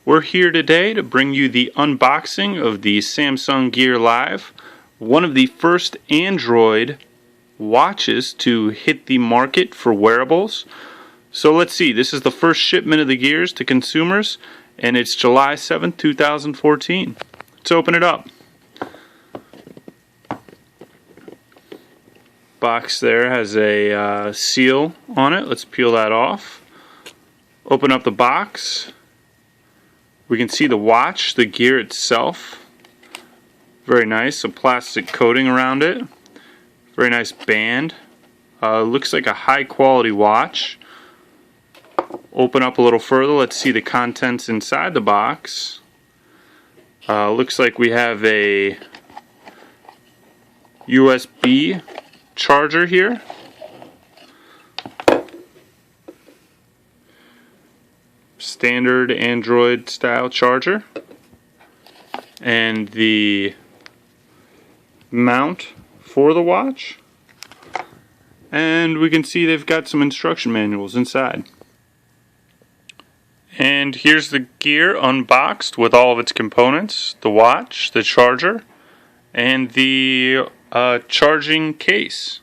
We're here today to bring you the unboxing of the Samsung Gear Live, one of the first Android watches to hit the market for wearables. So let's see, this is the first shipment of the Gears to consumers, and it's July 7th, 2014. Let's open it up. Box there has a seal on it. Let's peel that off. Open up the box. We can see the watch, the gear itself. Very nice, a plastic coating around it. Very nice band. Looks like a high quality watch. Open up a little further, let's see the contents inside the box. Looks like we have a USB charger here. Standard Android style charger, and the mount for the watch, and we can see they've got some instruction manuals inside. And here's the Gear unboxed with all of its components: the watch, the charger, and the charging case.